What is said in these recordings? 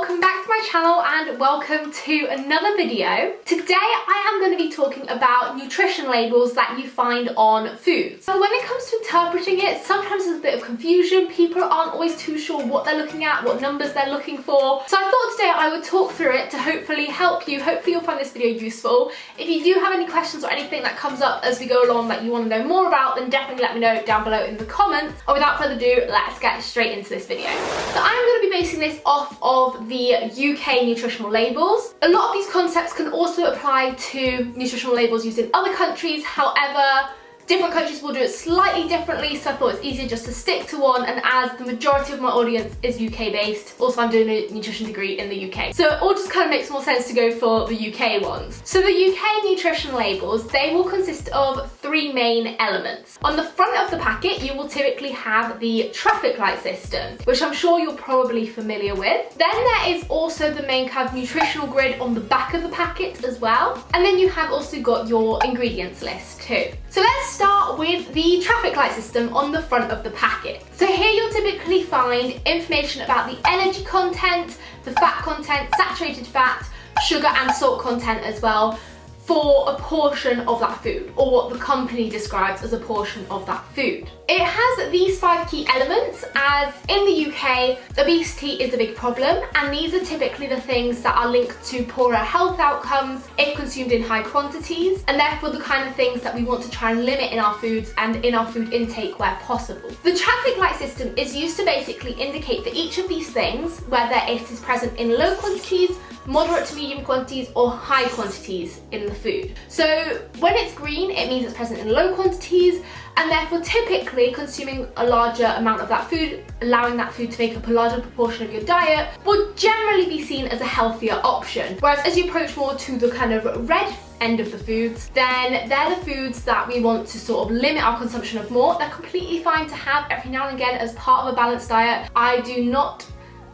welcome back to my channel and welcome to another video. Today I am going to be talking about nutrition labels that you find on foods. So when it comes to interpreting it, sometimes there's a bit of confusion. People aren't always too sure what they're looking at, what numbers they're looking for. So I thought today I would talk through it to hopefully help you. Hopefully you'll find this video useful. If you do have any questions or anything that comes up as we go along that you want to know more about, then definitely let me know down below in the comments. And without further ado, let's get straight into this video. So I'm going to be basing this off of the UK nutritional labels. A lot of these concepts can also apply to nutritional labels used in other countries. However, different countries will do it slightly differently, so I thought it's easier just to stick to one, and as the majority of my audience is UK based, also I'm doing a nutrition degree in the UK, so it all just kind of makes more sense to go for the UK ones. So the UK nutrition labels, they will consist of three main elements. On the front of the packet, you will typically have the traffic light system, which I'm sure you're probably familiar with. Then there is also the main kind of nutritional grid on the back of the packet as well, and then you have also got your ingredients list too. So let's start with the traffic light system on the front of the packet. So here you'll typically find information about the energy content, the fat content, saturated fat, sugar and salt content as well, for a portion of that food, or what the company describes as a portion of that food. It has these 5 key elements, as in the UK, obesity is a big problem, and these are typically the things that are linked to poorer health outcomes if consumed in high quantities, and therefore the kind of things that we want to try and limit in our foods and in our food intake where possible. The traffic light system is used to basically indicate for each of these things whether it is present in low quantities, moderate to medium quantities, or high quantities in the food. So when it's green, it means it's present in low quantities, and therefore typically consuming a larger amount of that food, allowing that food to make up a larger proportion of your diet, will generally be seen as a healthier option. Whereas as you approach more to the kind of red end of the foods, then they're the foods that we want to sort of limit our consumption of more. They're completely fine to have every now and again as part of a balanced diet. I do not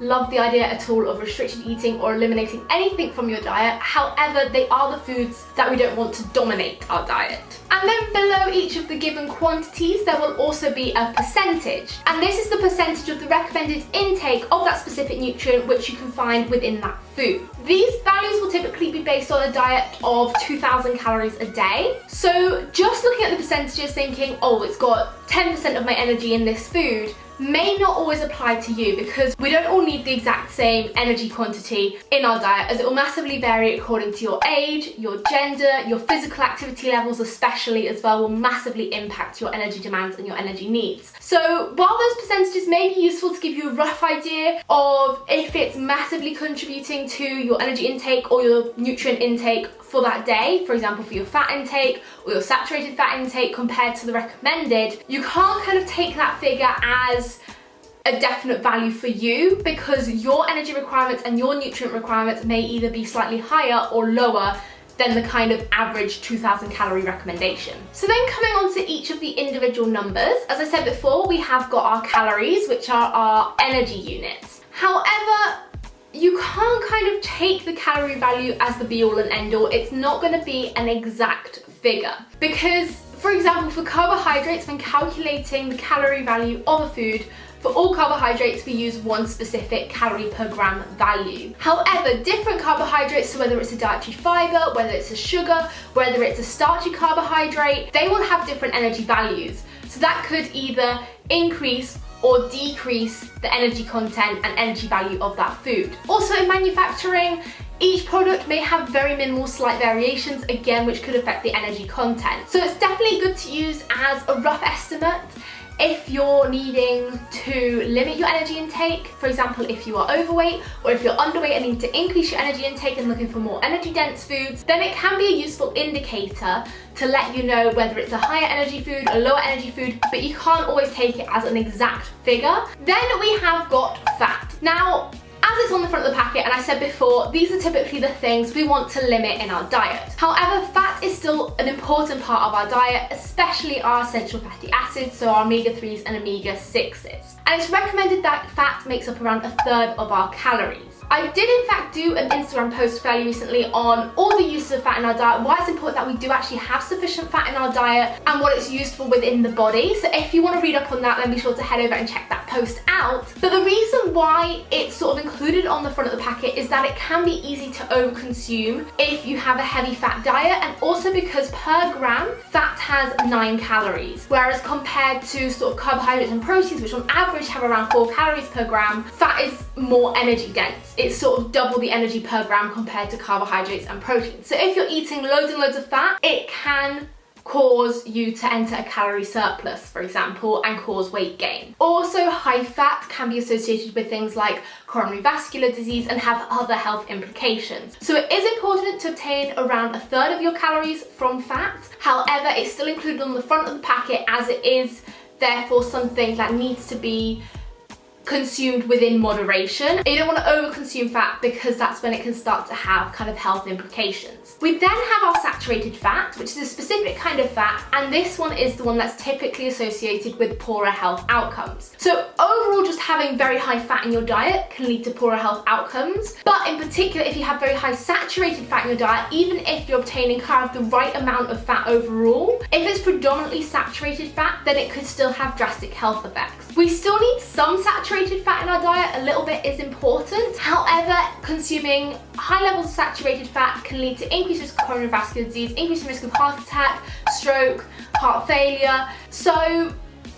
love the idea at all of restricted eating or eliminating anything from your diet. However, they are the foods that we don't want to dominate our diet. And then below each of the given quantities, there will also be a percentage. And this is the percentage of the recommended intake of that specific nutrient which you can find within that food. These values will typically be based on a diet of 2,000 calories a day. So just looking at the percentages thinking, oh, it's got 10% of my energy in this food, may not always apply to you, because we don't all need the exact same energy quantity in our diet, as it will massively vary according to your age, your gender, your physical activity levels especially as well will massively impact your energy demands and your energy needs. So while those percentages may be useful to give you a rough idea of if it's massively contributing to your energy intake or your nutrient intake for that day, for example for your fat intake or your saturated fat intake compared to the recommended, you can't kind of take that figure as a definite value for you, because your energy requirements and your nutrient requirements may either be slightly higher or lower than the kind of average 2,000 calorie recommendation. So then coming on to each of the individual numbers, as I said before, we have got our calories, which are our energy units. However, you can't kind of take the calorie value as the be all and end all. It's not going to be an exact figure, because for example for carbohydrates, when calculating the calorie value of a food, for all carbohydrates we use one specific calorie per gram value. However, different carbohydrates, so whether it's a dietary fibre, whether it's a sugar, whether it's a starchy carbohydrate, they will have different energy values. So that could either increase or decrease the energy content and energy value of that food. Also in manufacturing, each product may have very minimal slight variations, again, which could affect the energy content. So it's definitely good to use as a rough estimate if you're needing to limit your energy intake. For example, if you are overweight or if you're underweight and need to increase your energy intake and looking for more energy dense foods, then it can be a useful indicator to let you know whether it's a higher energy food, a lower energy food, but you can't always take it as an exact figure. Then we have got fat. Now, as it's on the front of the packet, and I said before, these are typically the things we want to limit in our diet. However, fat is still an important part of our diet, especially our essential fatty acids, so our omega-3s and omega-6s. And it's recommended that fat makes up around 1/3 of our calories. I did in fact do an Instagram post fairly recently on all the uses of fat in our diet, why it's important that we do actually have sufficient fat in our diet and what it's used for within the body. So if you want to read up on that, then be sure to head over and check that post out. But the reason why it's sort of included included on the front of the packet is that it can be easy to overconsume if you have a heavy fat diet, and also because per gram fat has 9 calories, whereas compared to sort of carbohydrates and proteins, which on average have around 4 calories per gram, fat is more energy dense. It's sort of double the energy per gram compared to carbohydrates and proteins. So if you're eating loads and loads of fat, it can cause you to enter a calorie surplus, for example, and cause weight gain. Also, high fat can be associated with things like coronary vascular disease and have other health implications. So it is important to obtain around 1/3 of your calories from fat. However, it's still included on the front of the packet, as it is therefore something that needs to be consumed within moderation. You don't want to overconsume fat, because that's when it can start to have kind of health implications. We then have our saturated fat, which is a specific kind of fat, and this one is the one that's typically associated with poorer health outcomes. So overall, just having very high fat in your diet can lead to poorer health outcomes, but in particular, if you have very high saturated fat in your diet, even if you're obtaining kind of the right amount of fat overall, if it's predominantly saturated fat, then it could still have drastic health effects. We still need some saturated fat in our diet, a little bit is important. However, consuming high levels of saturated fat can lead to increased risk of coronary vascular disease, increased risk of heart attack, stroke, heart failure. So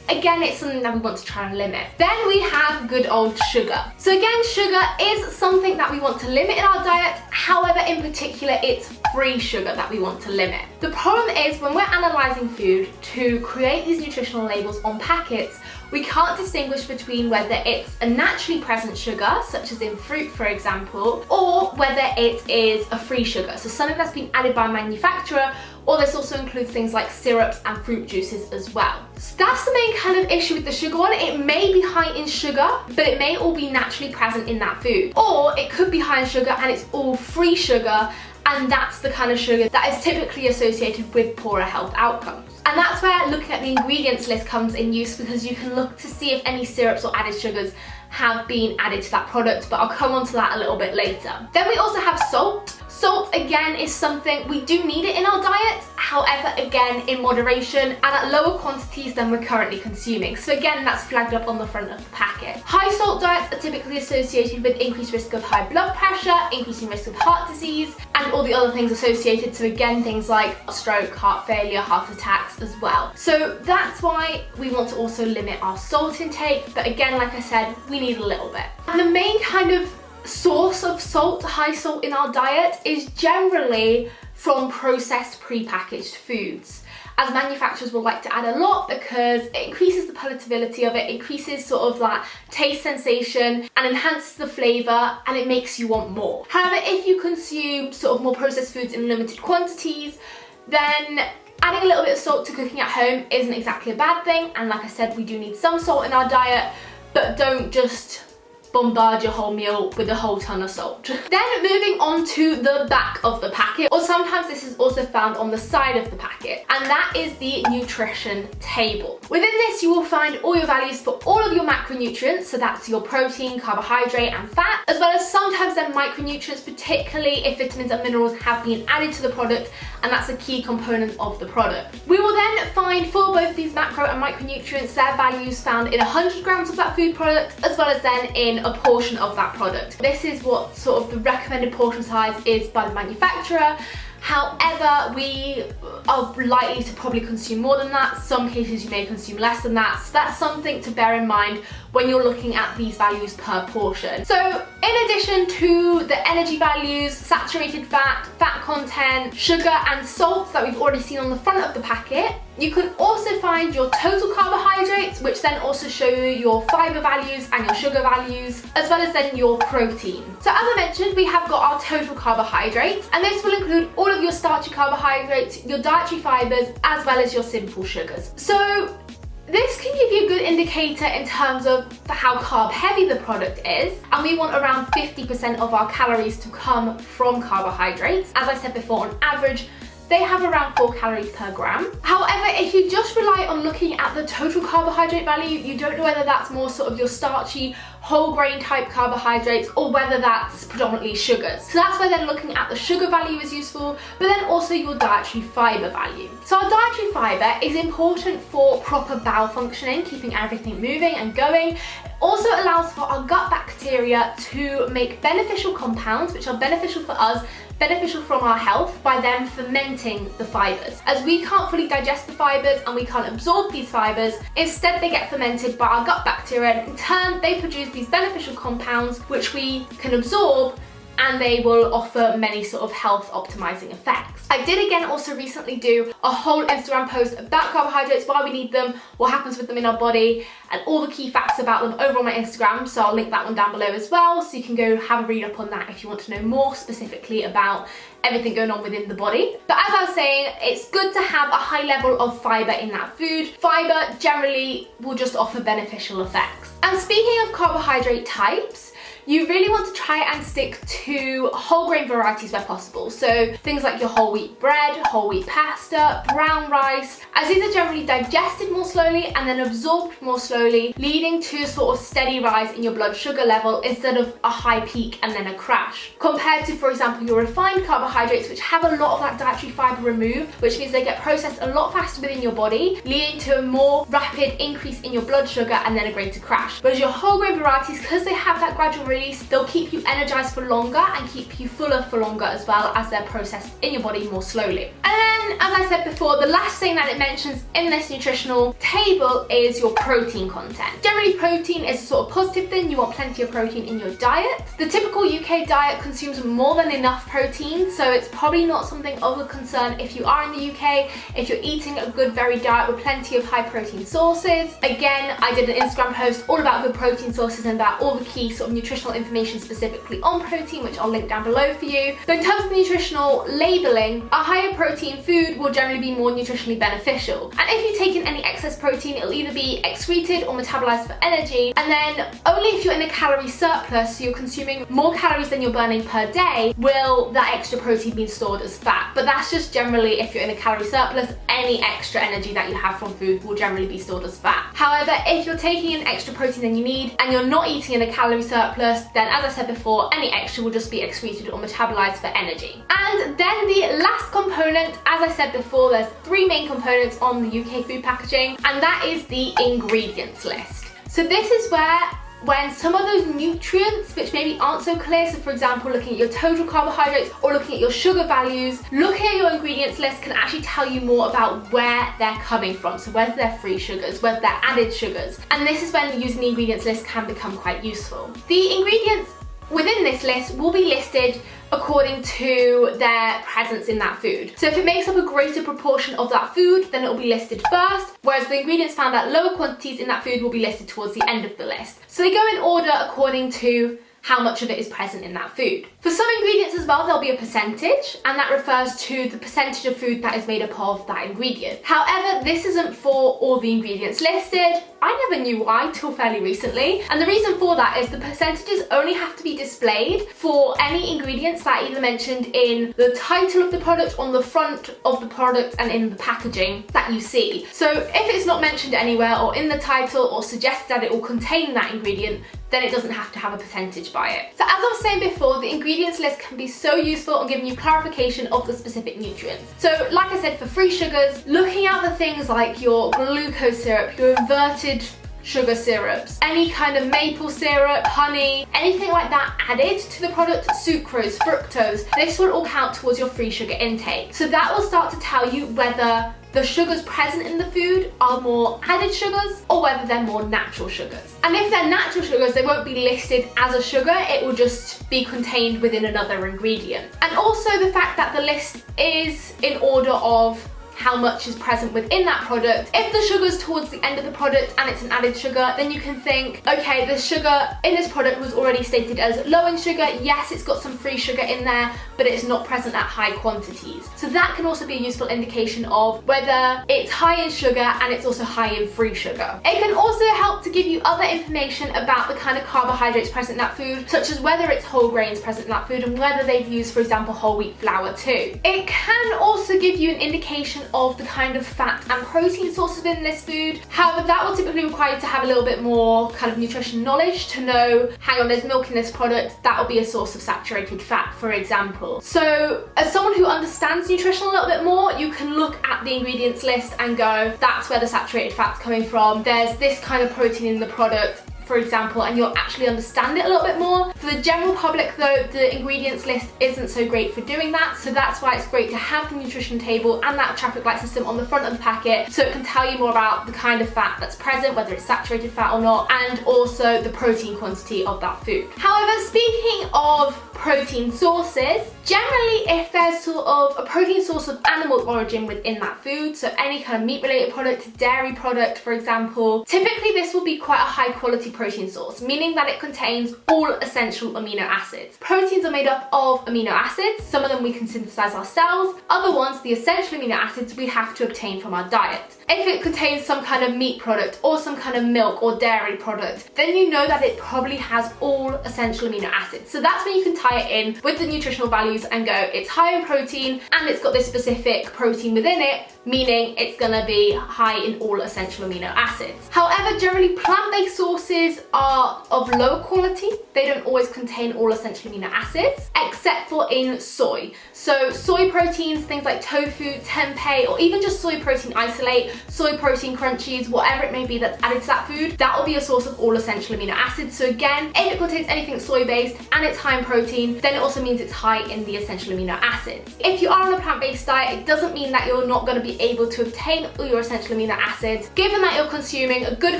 again, it's something that we want to try and limit. Then we have good old sugar. So again, sugar is something that we want to limit in our diet. However, in particular, it's free sugar that we want to limit. The problem is when we're analysing food to create these nutritional labels on packets, we can't distinguish between whether it's a naturally present sugar, such as in fruit, for example, or whether it is a free sugar, so something that's been added by a manufacturer, or this also includes things like syrups and fruit juices as well. So that's the main kind of issue with the sugar one. It may be high in sugar, but it may all be naturally present in that food. Or it could be high in sugar and it's all free sugar, and that's the kind of sugar that is typically associated with poorer health outcomes. And that's where looking at the ingredients list comes in use, because you can look to see if any syrups or added sugars have been added to that product, but I'll come on to that a little bit later. Then we also have salt. Salt, again, is something we do need it in our diet, however, again, in moderation and at lower quantities than we're currently consuming. So again, that's flagged up on the front of the packet. High salt diets are typically associated with increased risk of high blood pressure, increasing risk of heart disease, and all the other things associated. So again, things like stroke, heart failure, heart attacks as well. So that's why we want to also limit our salt intake. But again, like I said, we need a little bit. And the main kind of source of salt, high salt in our diet, is generally from processed pre-packaged foods, as manufacturers will like to add a lot because it increases the palatability of it, increases sort of that taste sensation and enhances the flavour, and it makes you want more. However, if you consume sort of more processed foods in limited quantities, then adding a little bit of salt to cooking at home isn't exactly a bad thing. And like I said, we do need some salt in our diet, but don't just bombard your whole meal with a whole ton of salt. Then moving on to the back of the packet, or sometimes this is also found on the side of the packet, and that is the nutrition table. Within this, you will find all your values for all of your macronutrients, so that's your protein, carbohydrate and fat, as well as sometimes then micronutrients, particularly if vitamins and minerals have been added to the product, and that's a key component of the product. We will then find for both these macro and micronutrients their values found in 100 grams of that food product, as well as then in a portion of that product. This is what sort of the recommended portion size is by the manufacturer. However, we are likely to probably consume more than that. Some cases you may consume less than that. So that's something to bear in mind when you're looking at these values per portion. So in addition to the energy values, saturated fat, fat content, sugar and salt that we've already seen on the front of the packet, you can also find your total carbohydrates, which then also show you your fiber values and your sugar values, as well as then your protein. So as I mentioned, we have got our total carbohydrates, and this will include all of your starchy carbohydrates, your dietary fibers, as well as your simple sugars. So this can give you a good indicator in terms of how carb heavy the product is, and we want around 50% of our calories to come from carbohydrates. As I said before, on average, they have around 4 calories per gram. However, if you just rely on looking at the total carbohydrate value, you don't know whether that's more sort of your starchy whole grain type carbohydrates or whether that's predominantly sugars. So that's where then looking at the sugar value is useful, but then also your dietary fiber value. So our dietary fiber is important for proper bowel functioning, keeping everything moving and going. It also allows for our gut bacteria to make beneficial compounds, which are beneficial for us, beneficial from our health, by them fermenting the fibers. As we can't fully digest the fibers and we can't absorb these fibers, instead they get fermented by our gut bacteria, and in turn they produce these beneficial compounds which we can absorb, and they will offer many sort of health optimizing effects. I did again also recently do a whole Instagram post about carbohydrates, why we need them, what happens with them in our body, and all the key facts about them over on my Instagram, so I'll link that one down below as well, so you can go have a read up on that if you want to know more specifically about everything going on within the body. But as I was saying, it's good to have a high level of fiber in that food. Fiber generally will just offer beneficial effects. And speaking of carbohydrate types, you really want to try and stick to whole grain varieties where possible. So things like your whole wheat bread, whole wheat pasta, brown rice, as these are generally digested more slowly and then absorbed more slowly, leading to a sort of steady rise in your blood sugar level instead of a high peak and then a crash. Compared to, for example, your refined carbohydrates, which have a lot of that dietary fiber removed, which means they get processed a lot faster within your body, leading to a more rapid increase in your blood sugar and then a greater crash. Whereas your whole grain varieties, because they have that gradual release, they'll keep you energized for longer and keep you fuller for longer, as well as they're processed in your body more slowly. And then, as I said before, the last thing that it mentions in this nutritional table is your protein content. Generally, protein is a sort of positive thing. You want plenty of protein in your diet. The typical UK diet consumes more than enough protein, so it's probably not something of a concern if you are in the UK, if you're eating a good varied diet with plenty of high protein sources. Again, I did an Instagram post all about good protein sources and about all the key sort of nutritional information specifically on protein, which I'll link down below for you. So in terms of nutritional labeling, a higher protein food will generally be more nutritionally beneficial. And if you've taken any excess protein, it'll either be excreted or metabolized for energy. And then only if you're in a calorie surplus, so you're consuming more calories than you're burning per day, will that extra protein be stored as fat. But that's just generally if you're in a calorie surplus. Any extra energy that you have from food will generally be stored as fat. However, if you're taking in extra protein than you need and you're not eating in a calorie surplus, then as I said before, any extra will just be excreted or metabolized for energy. And then the last component, as I said before, there's three main components on the UK food packaging, and that is the ingredients list. So this is where when some of those nutrients which maybe aren't so clear, so for example looking at your total carbohydrates or looking at your sugar values, looking at your ingredients list can actually tell you more about where they're coming from, so whether they're free sugars, whether they're added sugars, and this is when using the ingredients list can become quite useful. The ingredients within this list will be listed according to their presence in that food. So if it makes up a greater proportion of that food, then it will be listed first, whereas the ingredients found at lower quantities in that food will be listed towards the end of the list. So they go in order according to how much of it is present in that food. For some ingredients as well, there'll be a percentage, and that refers to the percentage of food that is made up of that ingredient. However, this isn't for all the ingredients listed. I never knew why till fairly recently, and the reason for that is the percentages only have to be displayed for any ingredients that are either mentioned in the title of the product, on the front of the product, and in the packaging that you see. So if it's not mentioned anywhere or in the title or suggests that it will contain that ingredient, then it doesn't have to have a percentage by it. So as I was saying before, the ingredients list can be so useful on giving you clarification of the specific nutrients. So like I said, for free sugars, looking at the things like your glucose syrup, your inverted sugar syrups, any kind of maple syrup, honey, anything like that added to the product, sucrose, fructose, this will all count towards your free sugar intake. So that will start to tell you whether the sugars present in the food are more added sugars or whether they're more natural sugars. And if they're natural sugars, they won't be listed as a sugar, it will just be contained within another ingredient. And also the fact that the list is in order of how much is present within that product. If the sugar's towards the end of the product and it's an added sugar, then you can think, okay, the sugar in this product was already stated as low in sugar. Yes, it's got some free sugar in there, but it's not present at high quantities. So that can also be a useful indication of whether it's high in sugar and it's also high in free sugar. It can also help to give you other information about the kind of carbohydrates present in that food, such as whether it's whole grains present in that food and whether they've used, for example, whole wheat flour too. It can also give you an indication of the kind of fat and protein sources within this food. However, that will typically require you to have a little bit more kind of nutrition knowledge to know, hang on, there's milk in this product, that will be a source of saturated fat, for example. So as someone who understands nutrition a little bit more, you can look at the ingredients list and go, that's where the saturated fat's coming from. There's this kind of protein in the product, for example, and you'll actually understand it a little bit more. For the general public though, the ingredients list isn't so great for doing that, so that's why it's great to have the nutrition table and that traffic light system on the front of the packet, so it can tell you more about the kind of fat that's present, whether it's saturated fat or not, and also the protein quantity of that food. However, speaking of protein sources, generally if there's sort of a protein source of animal origin within that food, so any kind of meat related product, dairy product for example, typically this will be quite a high quality protein source, meaning that it contains all essential amino acids. Proteins are made up of amino acids, some of them we can synthesize ourselves, other ones, the essential amino acids, we have to obtain from our diet. If it contains some kind of meat product or some kind of milk or dairy product, then you know that it probably has all essential amino acids. So that's when you can tie it in with the nutritional values and go, it's high in protein and it's got this specific protein within it, meaning it's gonna be high in all essential amino acids. However, generally plant-based sources are of lower quality. They don't always contain all essential amino acids, except for in soy. So soy proteins, things like tofu, tempeh, or even just soy protein isolate, soy protein crunchies, whatever it may be that's added to that food, that will be a source of all essential amino acids. So again, if it contains anything soy-based and it's high in protein, then it also means it's high in the essential amino acids. If you are on a plant-based diet, it doesn't mean that you're not going to be able to obtain all your essential amino acids. Given that you're consuming a good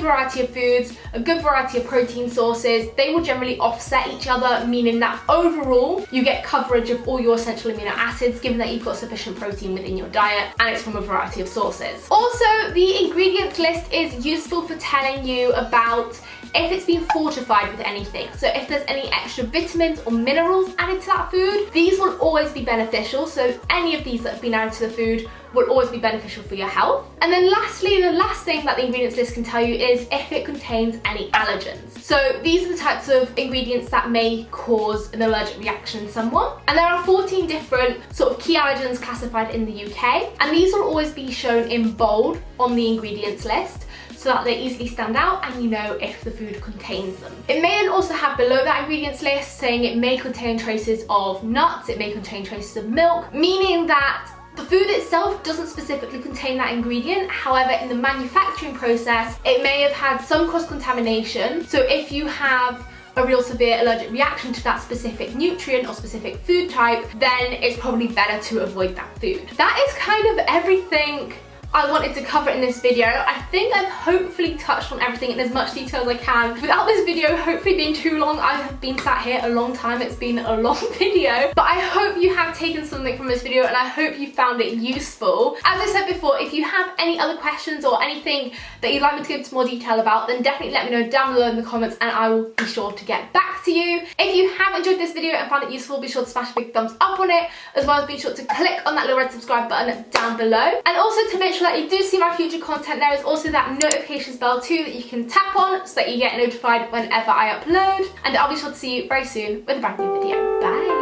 variety of foods, a good variety of protein sources, they will generally offset each other, meaning that overall you get coverage of all your essential amino acids, given that you've got sufficient protein within your diet and it's from a variety of sources. Also, the ingredients list is useful for telling you about if it's been fortified with anything. So if there's any extra vitamins or minerals added to that food, these will always be beneficial. So any of these that have been added to the food will always be beneficial for your health. And then lastly, the last thing that the ingredients list can tell you is if it contains any allergens. So these are the types of ingredients that may cause an allergic reaction in someone. And there are 14 different sort of key allergens classified in the UK. And these will always be shown in bold on the ingredients list, so that they easily stand out and you know if the food contains them. It may then also have below that ingredients list saying it may contain traces of nuts, it may contain traces of milk, meaning that the food itself doesn't specifically contain that ingredient. However, in the manufacturing process, it may have had some cross-contamination. So if you have a real severe allergic reaction to that specific nutrient or specific food type, then it's probably better to avoid that food. That is kind of everything I wanted to cover in this video. I think I've hopefully touched on everything in as much detail as I can without this video hopefully being too long. I have been sat here a long time, it's been a long video, but I hope you have taken something from this video and I hope you found it useful. As I said before, if you have any other questions or anything that you'd like me to go into more detail about, then definitely let me know down below in the comments and I will be sure to get back to you. If you have enjoyed this video and found it useful, be sure to smash a big thumbs up on it, as well as be sure to click on that little red subscribe button down below. And also to make sure that you do see my future content, there is also that notifications bell too that you can tap on so that you get notified whenever I upload. And I'll be sure to see you very soon with a brand new video. Bye!